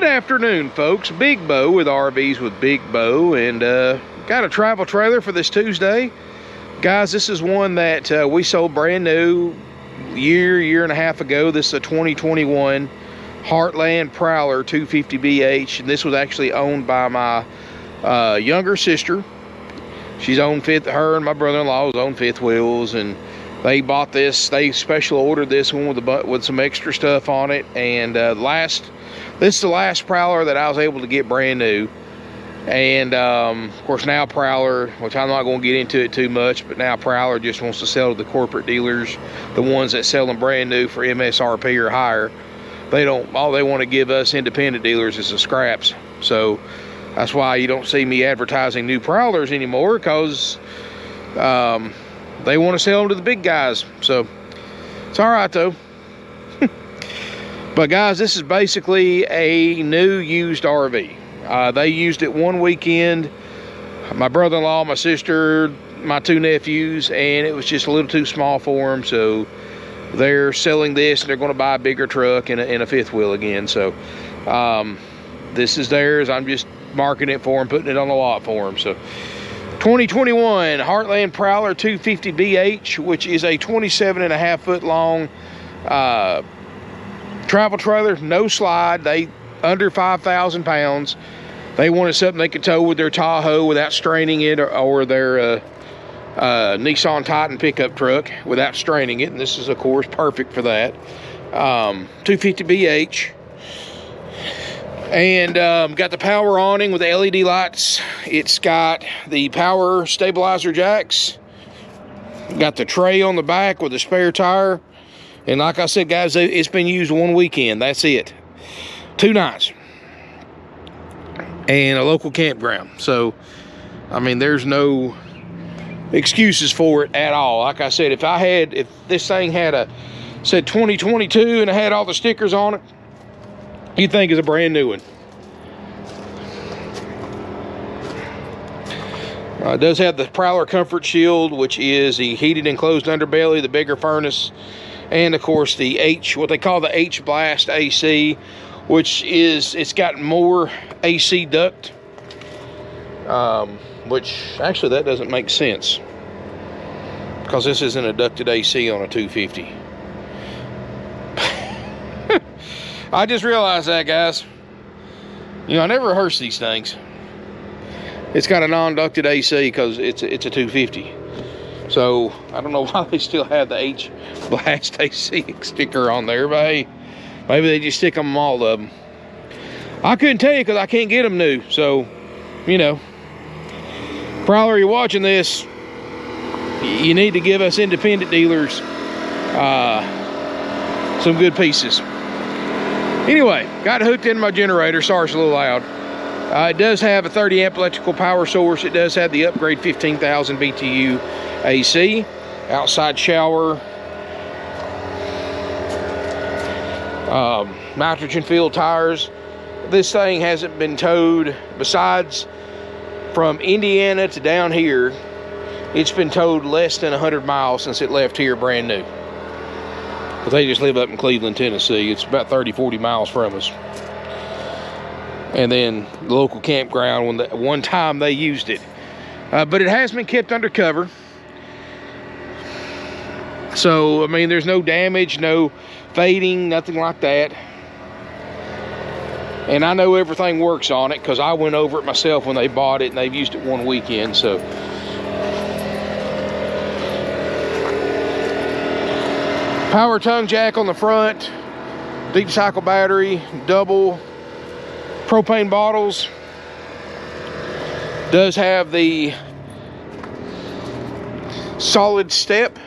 Good afternoon, folks. Big Bo with RVs with Big Bo, and got a travel trailer for this Tuesday. Guys, this is one that we sold brand new year and a half ago. This is a 2021 Heartland Prowler 250BH, and this was actually owned by my younger sister. She's owned her and my brother-in-law owned fifth wheels, and they bought this. They special ordered this one with some extra stuff on it, and this is the last Prowler that I was able to get brand new. And of course now Prowler, which I'm not going to get into it too much, but now Prowler just wants to sell to the corporate dealers, the ones that sell them brand new for MSRP or higher. They don't. All they want to give us independent dealers is the scraps. So that's why you don't see me advertising new Prowlers anymore, because they want to sell them to the big guys. So it's all right though. But guys, this is basically a new used RV. They used it one weekend, my brother-in-law, my sister, my two nephews, and it was just a little too small for them. So they're selling this, and they're going to buy a bigger truck and a fifth wheel again. So this is theirs. I'm just marking it for them, putting it on the lot for them. So 2021 Heartland Prowler 250BH, which is a 27.5 foot long travel trailer, no slide. They under 5,000 pounds. They wanted something they could tow with their Tahoe without straining it, or their Nissan Titan pickup truck without straining it. And this is of course perfect for that. 250BH. And got the power awning with the LED lights. It's got the power stabilizer jacks. Got the tray on the back with a spare tire. And like I said, guys, it's been used one weekend. That's it. 2 nights. And a local campground. So, I mean, there's no excuses for it at all. Like I said, if this thing had said 2022 and it had all the stickers on it, you'd think it's a brand new one. It does have the Prowler Comfort Shield, which is the heated enclosed underbelly, the bigger furnace, and of course the what they call the H-Blast AC, which is, it's got more AC duct, which actually that doesn't make sense, because this isn't a ducted AC on a 250. I just realized that, guys. You know, I never rehearse these things. It's got a non-ducted AC because it's a 250. So I don't know why they still have the H-Blast AC sticker on there, but hey, maybe they just stick them all of them. I couldn't tell you because I can't get them new. So, you know, Prowler, you're watching this, you need to give us independent dealers some good pieces. Anyway, got it hooked into my generator. Sorry it's a little loud. It does have a 30 amp electrical power source. It does have the upgrade 15,000 BTU AC, outside shower, nitrogen filled tires. This thing hasn't been towed, besides from Indiana to down here, it's been towed less than 100 miles since it left here brand new. But they just live up in Cleveland, Tennessee. It's about 30-40 miles from us. And then the local campground, one time they used it. But it has been kept under cover. So, I mean, there's no damage, no fading, nothing like that. And I know everything works on it because I went over it myself when they bought it, and they've used it one weekend. So power tongue jack on the front, deep cycle battery, double propane bottles. Does have the solid step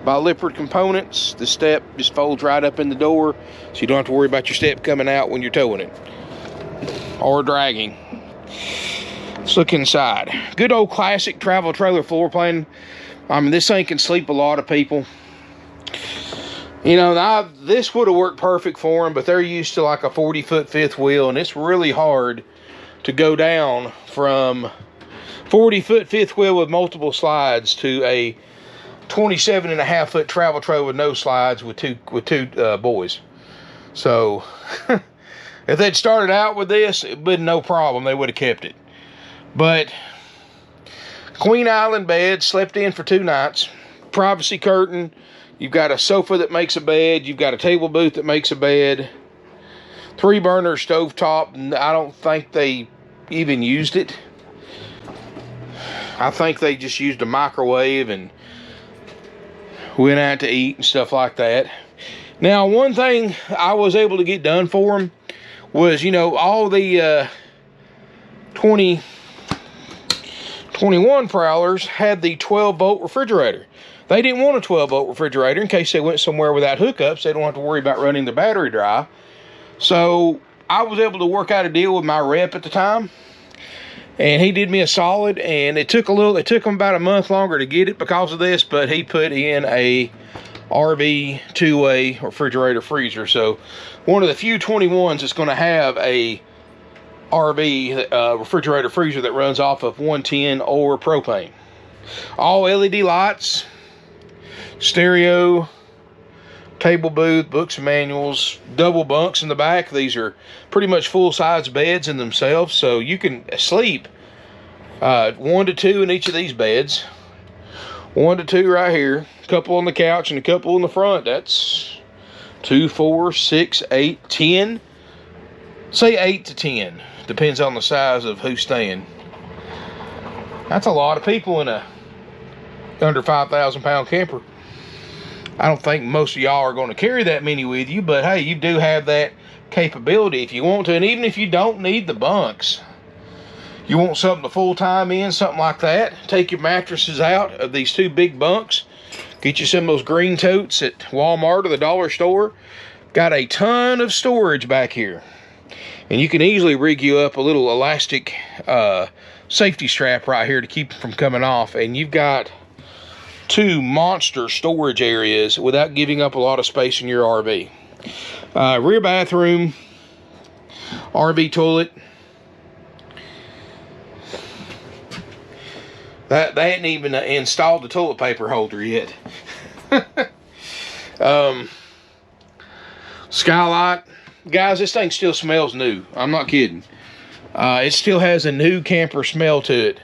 by Lippert Components. The step just folds right up in the door, so you don't have to worry about your step coming out when you're towing it or dragging. Let's look inside. Good old classic travel trailer floor plan. I mean, this thing can sleep a lot of people. You know, this would have worked perfect for them, but they're used to like a 40-foot fifth wheel, and it's really hard to go down from 40-foot fifth wheel with multiple slides to a 27.5 foot travel trailer with no slides with two boys. So If they'd started out with this, it would no problem. They would have kept it. But Queen Island bed, slept in for 2 nights. Privacy curtain. You've got a sofa that makes a bed. You've got a table booth that makes a bed. 3-burner stovetop. I don't think they even used it. I think they just used a microwave and went out to eat and stuff like that. Now, one thing I was able to get done for them was, you know, all the 2021 Prowlers had the 12-volt refrigerator. They didn't want a 12-volt refrigerator in case they went somewhere without hookups. They don't have to worry about running the battery dry. So I was able to work out a deal with my rep at the time, and he did me a solid. And it took him about a month longer to get it because of this, but he put in a RV 2-way refrigerator freezer. So one of the few 21s that's going to have a RV refrigerator freezer that runs off of 110 or propane. All LED lights, stereo, table booth, books and manuals, double bunks in the back. These are pretty much full-size beds in themselves, so you can sleep 1 to 2 in each of these beds. 1 to 2 right here, a couple on the couch and a couple in the front. That's 2, 4, 6, 8, 10. Say 8 to 10, depends on the size of who's staying. That's a lot of people in a under 5,000 pound camper. I don't think most of y'all are going to carry that many with you, but hey, you do have that capability if you want to. And even if you don't need the bunks, you want something to full time in, something like that, take your mattresses out of these 2 big bunks, get you some of those green totes at Walmart or the dollar store. Got a ton of storage back here, and you can easily rig you up a little elastic safety strap right here to keep them from coming off, and you've got 2 monster storage areas without giving up a lot of space in your RV. Rear bathroom, RV toilet. They hadn't even installed the toilet paper holder yet. Skylight. Guys, this thing still smells new. I'm not kidding. It still has a new camper smell to it.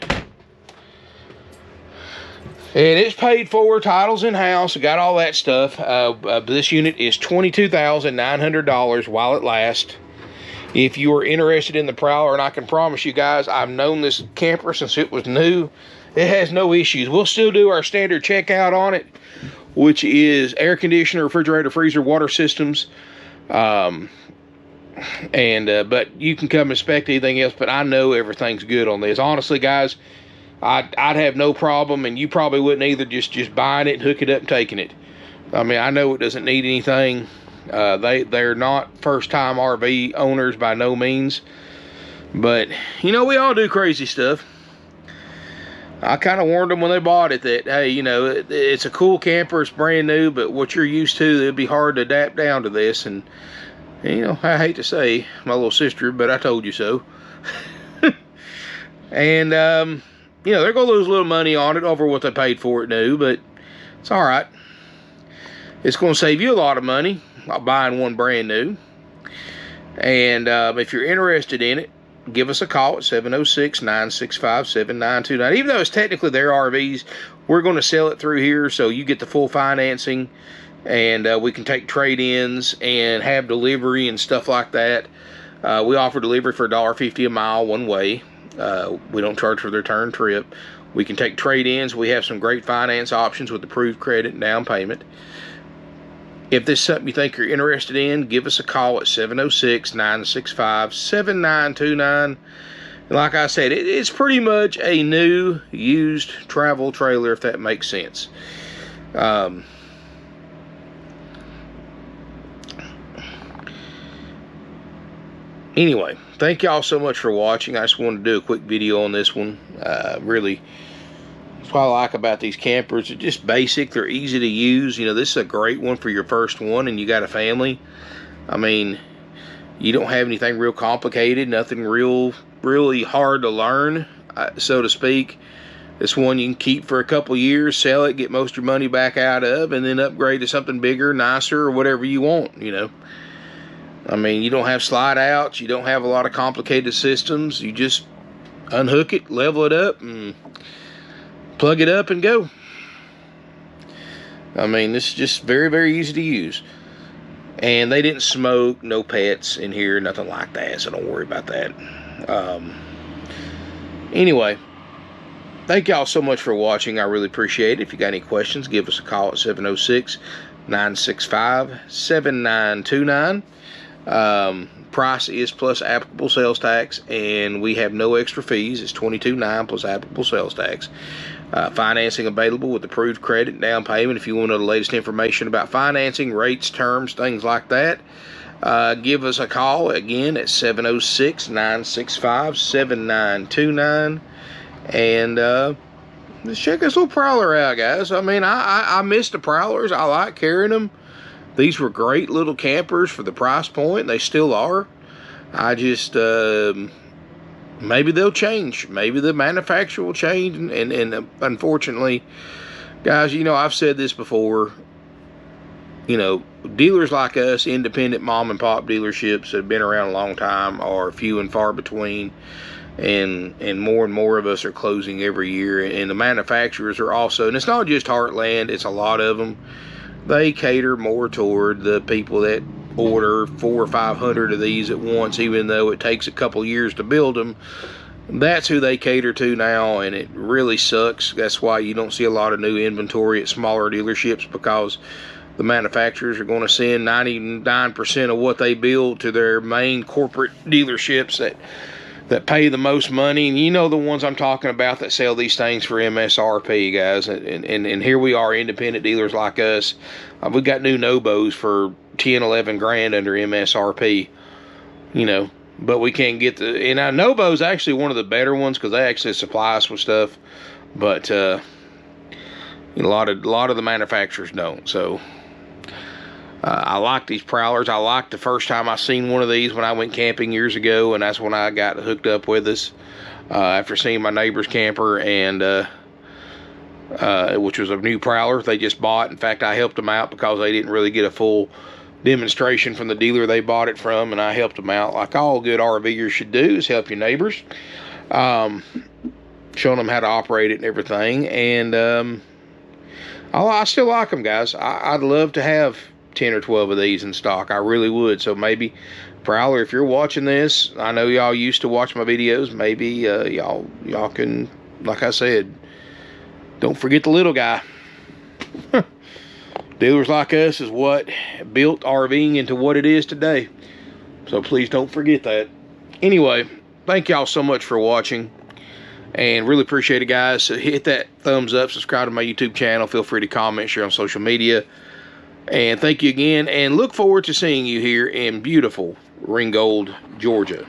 And it's paid for, titles in-house, got all that stuff. This unit is $22,900 while it lasts. If you are interested in the Prowler, and I can promise you guys, I've known this camper since it was new. It has no issues. We'll still do our standard checkout on it, which is air conditioner, refrigerator, freezer, water systems. But you can come inspect anything else, but I know everything's good on this. Honestly, guys, I'd have no problem, and you probably wouldn't either, just buying it and hooking it up and taking it. I mean, I know it doesn't need anything. They're not first-time RV owners by no means. But, you know, we all do crazy stuff. I kind of warned them when they bought it that, hey, you know, it's a cool camper, it's brand new, but what you're used to, it'd be hard to adapt down to this. And, you know, I hate to say, my little sister, but I told you so. And, you know, they're going to lose a little money on it over what they paid for it new, but it's all right. It's going to save you a lot of money buying one brand new. And if you're interested in it, give us a call at 706-965-7929. Even though it's technically their RVs, we're going to sell it through here, so you get the full financing, and we can take trade-ins and have delivery and stuff like that. We offer delivery for $1.50 a mile one way. We don't charge for the return trip. We can take trade-ins. We have some great finance options with approved credit and down payment. If this is something you think you're interested in, give us a call at 706-965-7929. And like I said, it's pretty much a new used travel trailer, if that makes sense. Anyway, thank y'all so much for watching. I just wanted to do a quick video on this one. Really, that's what I like about these campers. They're just basic. They're easy to use. You know, this is a great one for your first one and you got a family. I mean, you don't have anything real complicated, nothing really hard to learn, so to speak. This one you can keep for a couple years, sell it, get most of your money back out of, and then upgrade to something bigger, nicer, or whatever you want, you know. I mean, you don't have slide outs. You don't have a lot of complicated systems. You just unhook it, level it up, and plug it up and go. I mean, this is just very, very easy to use. And they didn't smoke, no pets in here, nothing like that, so don't worry about that. Anyway, thank y'all so much for watching. I really appreciate it. If you got any questions, give us a call at 706-965-7929. Price is plus applicable sales tax, and we have no extra fees. It's $22.9 plus applicable sales tax. Financing available with approved credit and down payment. If you want to know the latest information about financing, rates, terms, things like that, give us a call again at 706-965-7929. And let's check this little Prowler out, guys. I mean, I miss the Prowlers. I like carrying them. These were great little campers for the price point. They still are. I just, maybe they'll change. Maybe the manufacturer will change. And unfortunately, guys, you know, I've said this before. You know, dealers like us, independent mom and pop dealerships that have been around a long time, are few and far between. And more of us are closing every year. And the manufacturers are also, and it's not just Heartland, it's a lot of them. They cater more toward the people that order 400 or 500 of these at once, even though it takes a couple years to build them. That's who they cater to now, and it really sucks. That's why you don't see a lot of new inventory at smaller dealerships, because the manufacturers are going to send 99% of what they build to their main corporate dealerships that pay the most money. And you know the ones I'm talking about that sell these things for MSRP, guys. And here we are, independent dealers like us. We got new Nobos for 10, 11 grand under MSRP, you know, but we can't get the, and Nobo's actually one of the better ones because they actually supply us with stuff, but a lot of the manufacturers don't. So I like these Prowlers. I liked the first time I seen one of these when I went camping years ago, and that's when I got hooked up with us after seeing my neighbor's camper, and which was a new Prowler they just bought. In fact, I helped them out because they didn't really get a full demonstration from the dealer they bought it from, and I helped them out like all good RVers should do, is help your neighbors, showing them how to operate it and everything. And I still like them, guys. I'd love to have 10 or 12 of these in stock. I really would. So maybe, Prowler, if you're watching this, I know y'all used to watch my videos. Maybe y'all can, like I said, don't forget the little guy. Dealers like us is what built RVing into what it is today. So please don't forget that. Anyway, thank y'all so much for watching, and really appreciate it, guys. So hit that thumbs up, subscribe to my YouTube channel. Feel free to comment, share on social media. And thank you again, and look forward to seeing you here in beautiful Ringgold, Georgia.